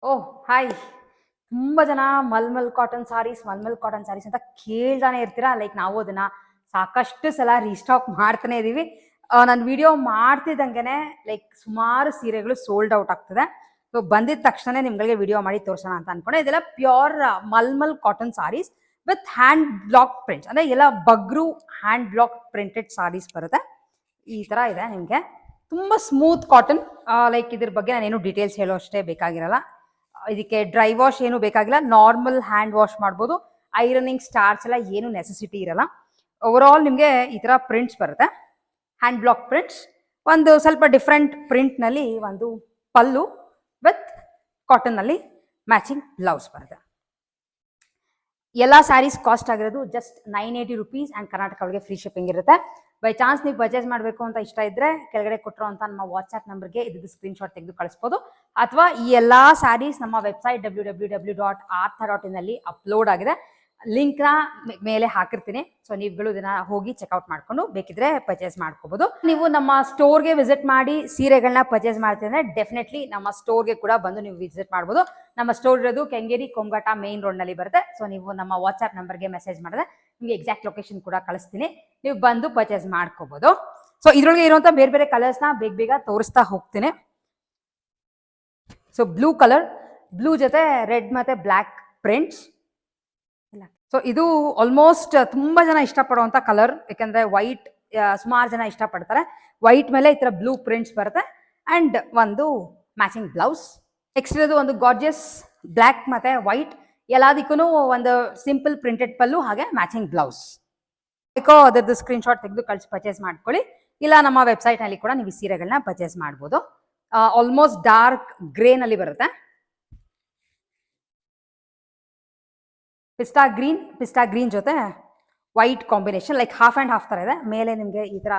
ಓಹ್! Hi. ತುಂಬ ಜನ mulmul cotton saris, mulmul cotton saris ಅಂತ ಕೇಳ್ತಾನೆ ಇರ್ತೀರಾ. ಲೈಕ್ ನಾವು ಅದನ್ನ ಸಾಕಷ್ಟು ಸಲ ರೀಸ್ಟಾಕ್ ಮಾಡ್ತಾನೆ ಇದೀವಿ. ನಾನು ವಿಡಿಯೋ ಮಾಡ್ತಿದ್ದಂಗೆನೆ ಲೈಕ್ ಸುಮಾರು ಸೀರೆಗಳು ಸೋಲ್ಡ್ ಔಟ್ ಆಗ್ತದೆ. ಸೊ ಬಂದಿದ ತಕ್ಷಣ ನಿಮ್ಗಳಿಗೆ ವಿಡಿಯೋ ಮಾಡಿ ತೋರ್ಸೋಣ ಅಂತ ಅನ್ಕೊಂಡೆ. ಇದೆಲ್ಲ pure mulmul cotton sarees with hand block prints. ಅಂದ್ರೆ ಎಲ್ಲ Bagru hand block printed sarees ಬರುತ್ತೆ. ಈ ತರ ಇದೆ ನಿಮ್ಗೆ. ತುಂಬಾ ಸ್ಮೂತ್ ಕಾಟನ್. ಲೈಕ್ ಇದ್ರ ಬಗ್ಗೆ ನಾನೇನು ಡೀಟೇಲ್ಸ್ ಹೇಳೋ ಅಷ್ಟೇ ಬೇಕಾಗಿರಲ್ಲ. ಇದಕ್ಕೆ ಡ್ರೈ ವಾಶ್ ಏನು ಬೇಕಾಗಿಲ್ಲ. ನಾರ್ಮಲ್ ಹ್ಯಾಂಡ್ ವಾಶ್ ಮಾಡ್ಬೋದು. ಐರನಿಂಗ್ ಸ್ಟಾರ್ಚ್ ಎಲ್ಲ ಏನು ನೆಸೆಸಿಟಿ ಇರಲ್ಲ. ಓವರ್ ಆಲ್ ನಿಮಗೆ ಈ ತರ ಪ್ರಿಂಟ್ಸ್ ಬರುತ್ತೆ. Hand block prints. ಒಂದು ಸ್ವಲ್ಪ ಡಿಫ್ರೆಂಟ್ ಪ್ರಿಂಟ್ ನಲ್ಲಿ ಒಂದು ಪಲ್ಲು ವಿತ್ ಕಾಟನ್ ನಲ್ಲಿ ಮ್ಯಾಚಿಂಗ್ ಬ್ಲೌಸ್ ಬರುತ್ತೆ. ಎಲ್ಲ ಸ್ಯಾರೀಸ್ ಕಾಸ್ಟ್ ಆಗಿರೋದು ಜಸ್ಟ್ 980 rupees ಆ್ಯಂಡ್ ಕರ್ನಾಟಕ ಒಳಗೆ ಫ್ರೀ ಶಿಪ್ಪಿಂಗ್ ಇರುತ್ತೆ. ಬೈ ಚಾನ್ಸ್ ನೀವು ಪರ್ಚೇಸ್ ಮಾಡಬೇಕು ಅಂತ ಇಷ್ಟ ಇದ್ರೆ ಕೆಳಗಡೆ ಕೊಟ್ಟಿರುವಂಥ ನಮ್ಮ ವಾಟ್ಸ್ಆ್ಯಪ್ ನಂಬರ್ಗೆ ಇದು ಸ್ಕ್ರೀನ್ಶಾಟ್ ತೆಗೆದು ಕಳಿಸ್ಬೋದು. ಅಥವಾ ಈ ಎಲ್ಲ ಸ್ಯಾರೀಸ್ ನಮ್ಮ ವೆಬ್ಸೈಟ್ www.artha.in ಅಲ್ಲಿ ಅಪ್ಲೋಡ್ ಆಗಿದೆ. ಲಿಂಕ್ನ ಮೇಲೆ ಹಾಕಿರ್ತೀನಿ. ಸೊ ನೀವುಗಳು ಇದನ್ನ ಹೋಗಿ ಚೆಕ್ಔಟ್ ಮಾಡ್ಕೊಂಡು ಬೇಕಿದ್ರೆ ಪರ್ಚೇಸ್ ಮಾಡ್ಕೋಬಹುದು. ನೀವು ನಮ್ಮ ಸ್ಟೋರ್ಗೆ ವಿಸಿಟ್ ಮಾಡಿ ಸೀರೆಗಳನ್ನ ಪರ್ಚೇಸ್ ಮಾಡ್ತಿದ್ರೆ ಡೆಫಿನೆಟ್ಲಿ ನಮ್ಮ ಸ್ಟೋರ್ಗೆ ಕೂಡ ಬಂದು ನೀವು ವಿಸಿಟ್ ಮಾಡ್ಬೋದು. ನಮ್ಮ ಸ್ಟೋರ್ ಇರೋದು ಕೆಂಗೇರಿ ಕೊಂಗಟ ಮೇನ್ ರೋಡ್ ನಲ್ಲಿ ಬರುತ್ತೆ. ಸೊ ನೀವು ನಮ್ಮ ವಾಟ್ಸ್ಆ್ಯಪ್ ನಂಬರ್ಗೆ ಮೆಸೇಜ್ ಮಾಡಿದ್ರೆ ನಿಮಗೆ ಎಕ್ಸಾಕ್ಟ್ ಲೊಕೇಶನ್ ಕೂಡ ಕಳಿಸ್ತೀನಿ. ನೀವು ಬಂದು ಪರ್ಚೇಸ್ ಮಾಡ್ಕೋಬಹುದು. ಸೊ ಇದ್ರೊಳಗೆ ಇರುವಂತ ಬೇರೆ ಬೇರೆ ಕಲರ್ಸ್ನ ಬೇಗ ತೋರಿಸ್ತಾ ಹೋಗ್ತೀನಿ. ಸೊ ಬ್ಲೂ ಕಲರ್, ಬ್ಲೂ ಜೊತೆ ರೆಡ್ ಮತ್ತೆ ಬ್ಲ್ಯಾಕ್ ಪ್ರಿಂಟ್ಸ್. ಸೊ ಇದು ಆಲ್ಮೋಸ್ಟ್ ತುಂಬಾ ಜನ ಇಷ್ಟಪಡುವಂತ ಕಲರ್. ಯಾಕಂದ್ರೆ ವೈಟ್ ಸುಮಾರು ಜನ ಇಷ್ಟಪಡ್ತಾರೆ. ವೈಟ್ ಮೇಲೆ ಈ ತರ ಬ್ಲೂ ಪ್ರಿಂಟ್ಸ್ ಬರುತ್ತೆ ಅಂಡ್ ಒಂದು ಮ್ಯಾಚಿಂಗ್ ಬ್ಲೌಸ್. ನೆಕ್ಸ್ಟ್ ಇರೋದು ಒಂದು ಗಾರ್ಜಿಯಸ್ ಬ್ಲ್ಯಾಕ್ ಮತ್ತೆ ವೈಟ್, ಎಲ್ಲದಕ್ಕೂ ಒಂದು ಸಿಂಪಲ್ ಪ್ರಿಂಟೆಡ್ ಪಲ್ಲು ಹಾಗೆ ಮ್ಯಾಚಿಂಗ್ ಬ್ಲೌಸ್. ಬೇಕೋ ಅದರದ್ದು ಸ್ಕ್ರೀನ್ಶಾಟ್ ತೆಗೆದು ಕಳಿಸಿ ಪರ್ಚೇಸ್ ಮಾಡ್ಕೊಳ್ಳಿ. ಇಲ್ಲ ನಮ್ಮ ವೆಬ್ಸೈಟ್ ನಲ್ಲಿ ಕೂಡ ನೀವು ಸೀರೆಗಳನ್ನ ಪರ್ಚೇಸ್ ಮಾಡ್ಬೋದು. ಆಲ್ಮೋಸ್ಟ್ ಡಾರ್ಕ್ ಗ್ರೇ ನಲ್ಲಿ ಬರುತ್ತೆ. ಪಿಸ್ಟಾ ಗ್ರೀನ್ ಜೊತೆ white combination, like half and half ತರ ಇದೆ. ಮೇಲೆ ನಿಮಗೆ ಈ ತರ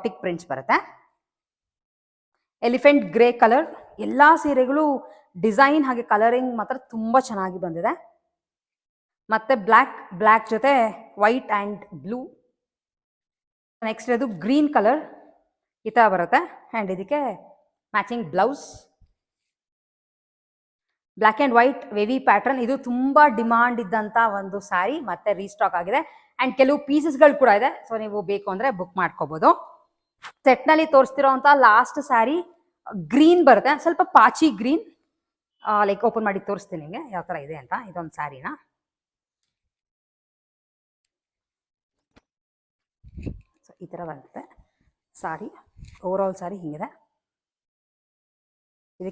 ಟಿಕ್ ಪ್ರಿಂಟ್ಸ್ ಬರುತ್ತೆ. Elephant grey colour. ಎಲ್ಲಾ ಸೀರೆಗಳು ಡಿಸೈನ್ ಹಾಗೆ ಕಲರಿಂಗ್ ಮಾತ್ರ ತುಂಬಾ ಚೆನ್ನಾಗಿ ಬಂದಿದೆ. ಮತ್ತೆ ಬ್ಲ್ಯಾಕ್ ಜೊತೆ ವೈಟ್ ಅಂಡ್ ಬ್ಲೂ. ನೆಕ್ಸ್ಟ್ ಇದು ಗ್ರೀನ್ ಕಲರ್ ಈ ತರ ಬರುತ್ತೆ ಅಂಡ್ ಇದಕ್ಕೆ matching blouse. Black and white ವೇವಿ pattern. ಇದು ತುಂಬಾ ಡಿಮಾಂಡ್ ಇದ್ದಂತ ಒಂದು ಸ್ಯಾರಿ, ಮತ್ತೆ ರೀಸ್ಟಾಕ್ ಆಗಿದೆ ಅಂಡ್ ಕೆಲವು ಪೀಸಸ್ಗಳು ಕೂಡ ಇದೆ. ಸೊ ನೀವು ಬೇಕು ಅಂದ್ರೆ ಬುಕ್ ಮಾಡ್ಕೋಬಹುದು. ಸೆಟ್ ನಲ್ಲಿ ತೋರಿಸ್ತಿರೋಂತ ಲಾಸ್ಟ್ ಸ್ಯಾರಿ ಗ್ರೀನ್ ಬರುತ್ತೆ, ಸ್ವಲ್ಪ ಪಾಚಿ ಗ್ರೀನ್. ಲೈಕ್ ಓಪನ್ ಮಾಡಿ ತೋರಿಸ್ತೀನಿ ನಿಮಗೆ ಯಾವ ತರ ಇದೆ ಅಂತ. ಇದೊಂದು ಸ್ಯಾರಿನ ಈ ತರ ಬರುತ್ತೆ ಸಾರಿ. ಓವರ್ ಆಲ್ ಸಾರಿ ಹಿಂಗಿದೆ.